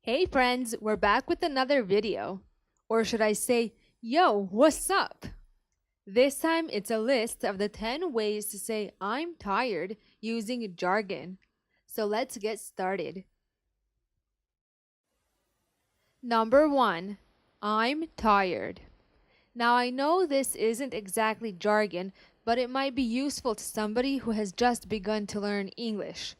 Hey friends, we're back with another video. Or should I say, yo, what's up? This time it's a list of the 10 ways to say I'm tired using jargon. So let's get started. Number 1, I'm tired. Now I know this isn't exactly jargon, but it might be useful to somebody who has just begun to learn English.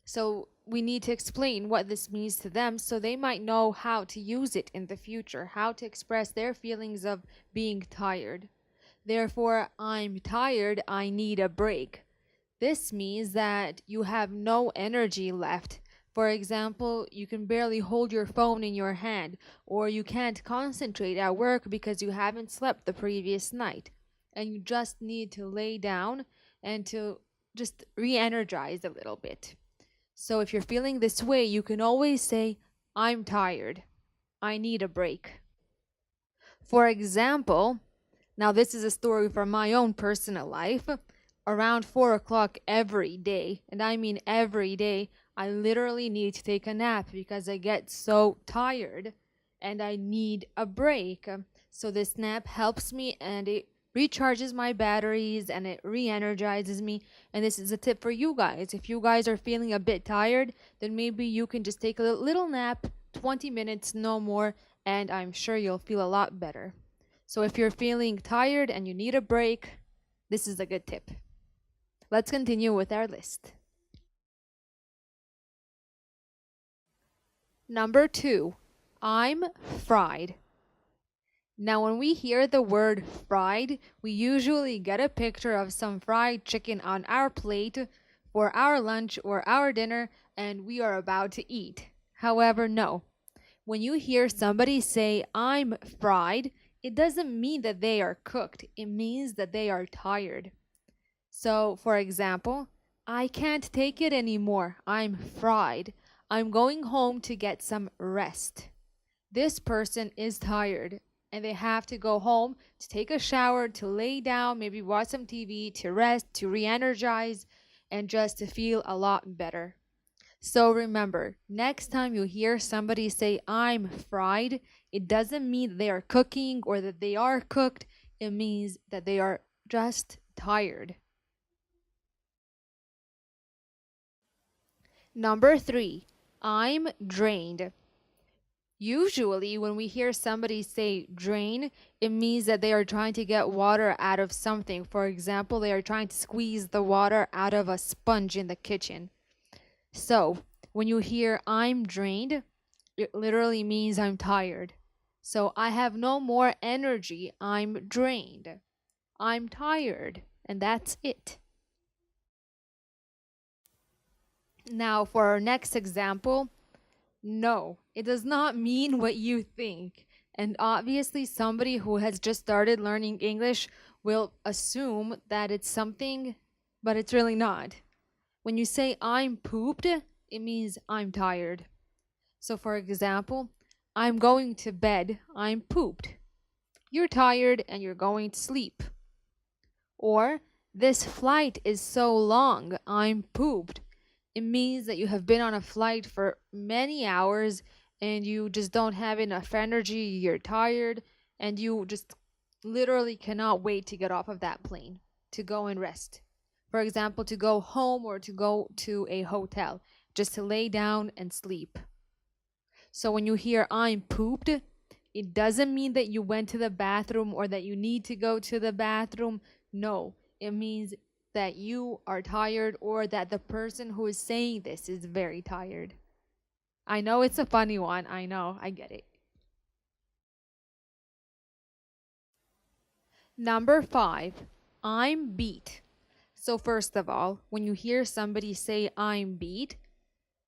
So we need to explain what this means to them so they might know how to use it in the future, how to express their feelings of being tired. Therefore, I'm tired, I need a break. This means that you have no energy left. For example, you can barely hold your phone in your hand, or you can't concentrate at work because you haven't slept the previous night, and you just need to lay down and to just re energize a little bit. So if you're feeling this way, you can always say, I'm tired. I need a break. For example, now this is a story from my own personal life. Around 4 o'clock every day, and I mean every day, I literally need to take a nap because I get so tired and I need a break. So this nap helps me and it recharges my batteries and it re-energizes me. And this is a tip for you guys. If you guys are feeling a bit tired, then maybe you can just take a little nap, 20 minutes, no more, and I'm sure you'll feel a lot better. So if you're feeling tired and you need a break, this is a good tip. Let's continue with our list. Number 2, I'm fried. Now, when we hear the word fried, we usually get a picture of some fried chicken on our plate for our lunch or our dinner, and we are about to eat. However, no. When you hear somebody say, I'm fried, it doesn't mean that they are cooked. It means that they are tired. So, for example, I can't take it anymore. I'm fried. I'm going home to get some rest. This person is tired and they have to go home to take a shower, to lay down, maybe watch some TV, to rest, to re energize, and just to feel a lot better. So remember, next time you hear somebody say, I'm fried, it doesn't mean they are cooking or that they are cooked. It means that they are just tired. Number 3, I'm drained. Usually, when we hear somebody say drain, it means that they are trying to get water out of something. For example, they are trying to squeeze the water out of a sponge in the kitchen. So, when you hear I'm drained, it literally means I'm tired. So, I have no more energy. I'm drained. I'm tired. And that's it. Now, for our next example, no, it does not mean what you think. And obviously, somebody who has just started learning English will assume that it's something, but it's really not. When you say I'm pooped, it means I'm tired. So, for example, I'm going to bed, I'm pooped. You're tired and you're going to sleep. Or, this flight is so long, I'm pooped. It means that you have been on a flight for many hours and you just don't have enough energy, you're tired, and you just literally cannot wait to get off of that plane to go and rest. For example, to go home or to go to a hotel, just to lay down and sleep. So when you hear I'm pooped, it doesn't mean that you went to the bathroom or that you need to go to the bathroom. No, it means that you are tired or that the person who is saying this is very tired. I know it's a funny one. I know. I get it. Number 5, I'm beat. So, first of all, when you hear somebody say I'm beat,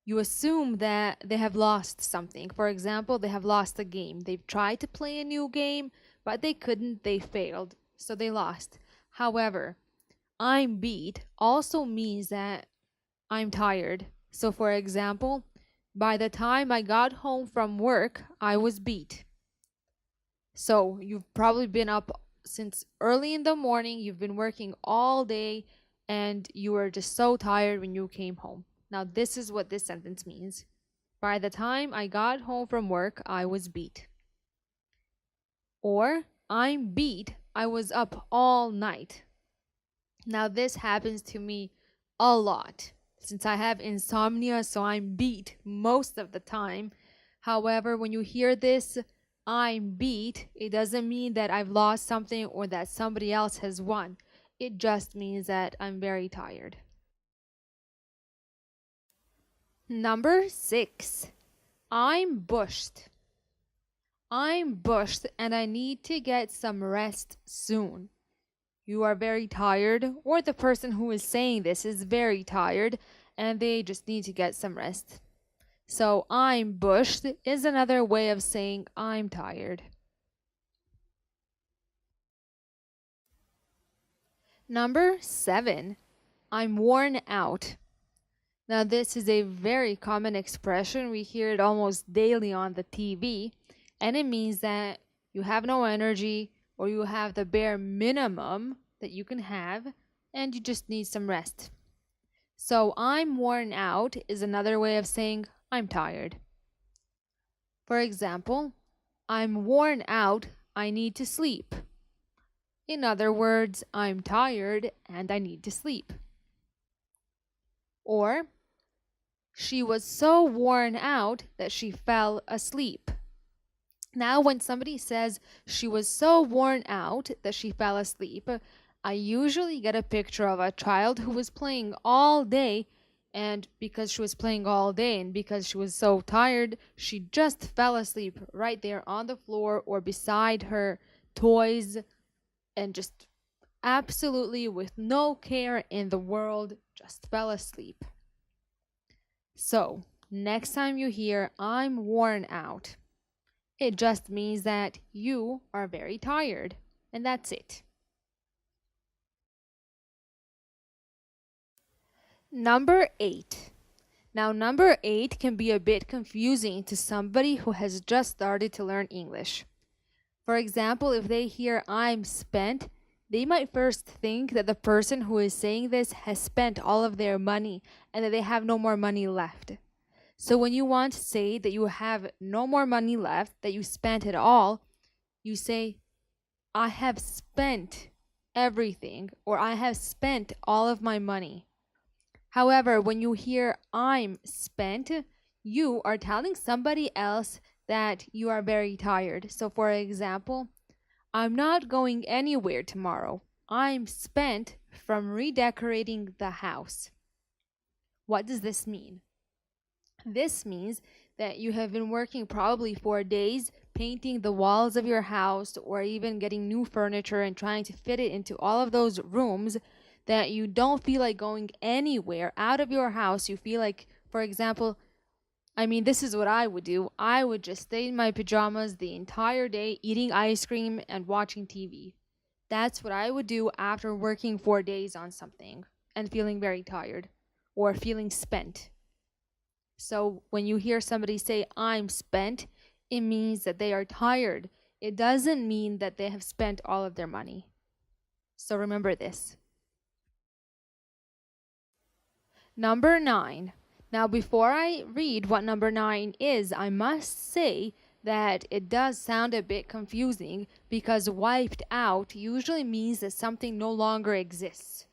you assume that they have lost something. For example, they have lost a game. They've tried to play a new game, but they couldn't. They failed. So they lost. However, I'm beat also means that I'm tired. So, for example, by the time I got home from work, I was beat. So, you've probably been up since early in the morning, you've been working all day, and you were just so tired when you came home. Now, this is what this sentence means. By the time I got home from work, I was beat. Or I'm beat. I was up all night. Now, this happens to me a lot since I have insomnia, so I'm beat most of the time. However, when you hear this, I'm beat, it doesn't mean that I've lost something or that somebody else has won. It just means that I'm very tired. Number 6. I'm bushed. I'm bushed and I need to get some rest soon. You are very tired, or the person who is saying this is very tired and they just need to get some rest. So, I'm bushed is another way of saying I'm tired. Number 7. I'm worn out. Now, this is a very common expression. We hear it almost daily on the TV, and it means that you have no energy or you have the bare minimum that you can have and you just need some rest. So, I'm worn out is another way of saying I'm tired. For example, I'm worn out, I need to sleep. In other words, I'm tired and I need to sleep. Or, she was so worn out that she fell asleep. Now, when somebody says she was so worn out that she fell asleep, I usually get a picture of a child who was playing all day, and because she was playing all day and because she was so tired, she just fell asleep right there on the floor or beside her toys and just absolutely with no care in the world just fell asleep. So, next time you hear I'm worn out, it just means that you are very tired, and that's it. Number 8. Now, number 8 can be a bit confusing to somebody who has just started to learn English. For example, if they hear I'm spent, they might first think that the person who is saying this has spent all of their money and that they have no more money left. So when you want to say that you have no more money left, that you spent it all, you say, I have spent everything, or I have spent all of my money. However, when you hear I'm spent, you are telling somebody else that you are very tired. So, for example, I'm not going anywhere tomorrow. I'm spent from redecorating the house. What does this mean? This means that you have been working probably for days painting the walls of your house or even getting new furniture and trying to fit it into all of those rooms that you don't feel like going anywhere out of your house. You feel like, for example, this is what I would do. I would just stay in my pajamas the entire day, eating ice cream and watching TV. That's what I would do after working for days on something and feeling very tired or feeling spent. So when you hear somebody say, I'm spent, it means that they are tired. It doesn't mean that they have spent all of their money. So remember this. Number 9. Now, before I read what number 9 is, I must say that it does sound a bit confusing because wiped out usually means that something no longer exists.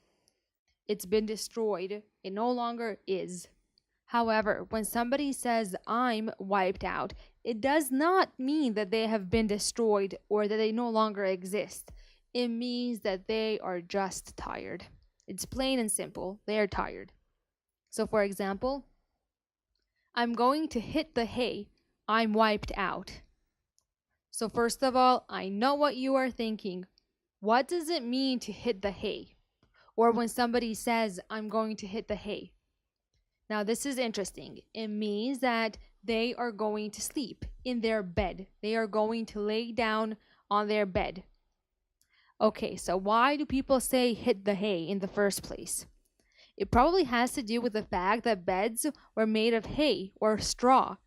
It's been destroyed. It no longer is. However, when somebody says I'm wiped out, it does not mean that they have been destroyed or that they no longer exist. It means that they are just tired. It's plain and simple. They are tired. So, for example, I'm going to hit the hay. I'm wiped out. So, first of all, I know what you are thinking. What does it mean to hit the hay? Or when somebody says, I'm going to hit the hay. Now, this is interesting. It means that they are going to sleep in their bed. They are going to lay down on their bed. Okay, so why do people say hit the hay in the first place? It probably has to do with the fact that beds were made of hay or straw,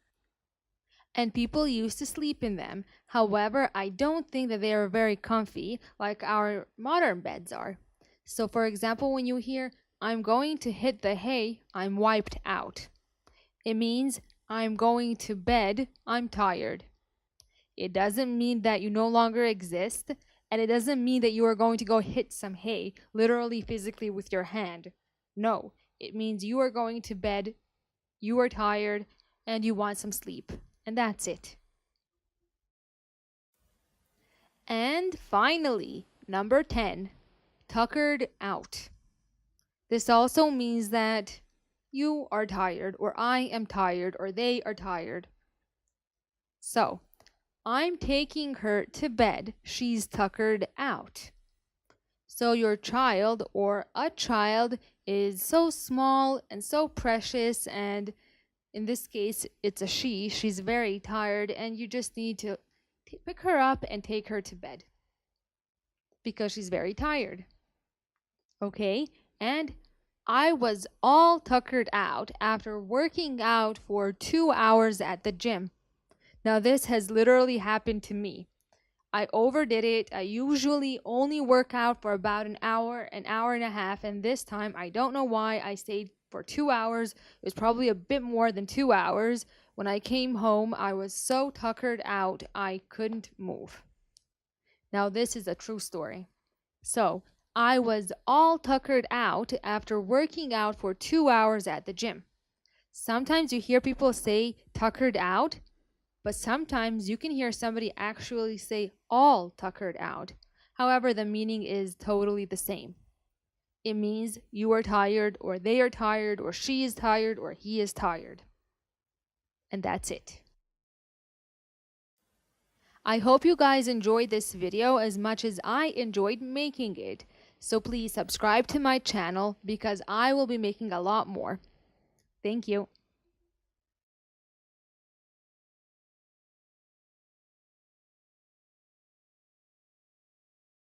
and people used to sleep in them. However, I don't think that they are very comfy like our modern beds are. So, for example, when you hear, I'm going to hit the hay, I'm wiped out, it means I'm going to bed. I'm tired. It doesn't mean that you no longer exist, and it doesn't mean that you are going to go hit some hay, literally, physically, with your hand. No, it means you are going to bed, you are tired, and you want some sleep. And that's it. And finally, number 10, tuckered out. This also means that you are tired, or I am tired, or they are tired. So, I'm taking her to bed. She's tuckered out. So, your child or a child is so small and so precious, and in this case, it's a she. She's very tired, and you just need to pick her up and take her to bed because she's very tired. Okay? And I was all tuckered out after working out for 2 hours at the gym. Now, this has literally happened to me. I overdid it. I usually only work out for about an hour and a half, and this time I don't know why I stayed for 2 hours. It was probably a bit more than 2 hours. When I came home, I was so tuckered out I couldn't move. Now, this is a true story. So, I was all tuckered out after working out for 2 hours at the gym. Sometimes you hear people say tuckered out, but sometimes you can hear somebody actually say all tuckered out. However, the meaning is totally the same. It means you are tired, or they are tired, or she is tired, or he is tired. And that's it. I hope you guys enjoyed this video as much as I enjoyed making it. So please subscribe to my channel because I will be making a lot more. Thank you.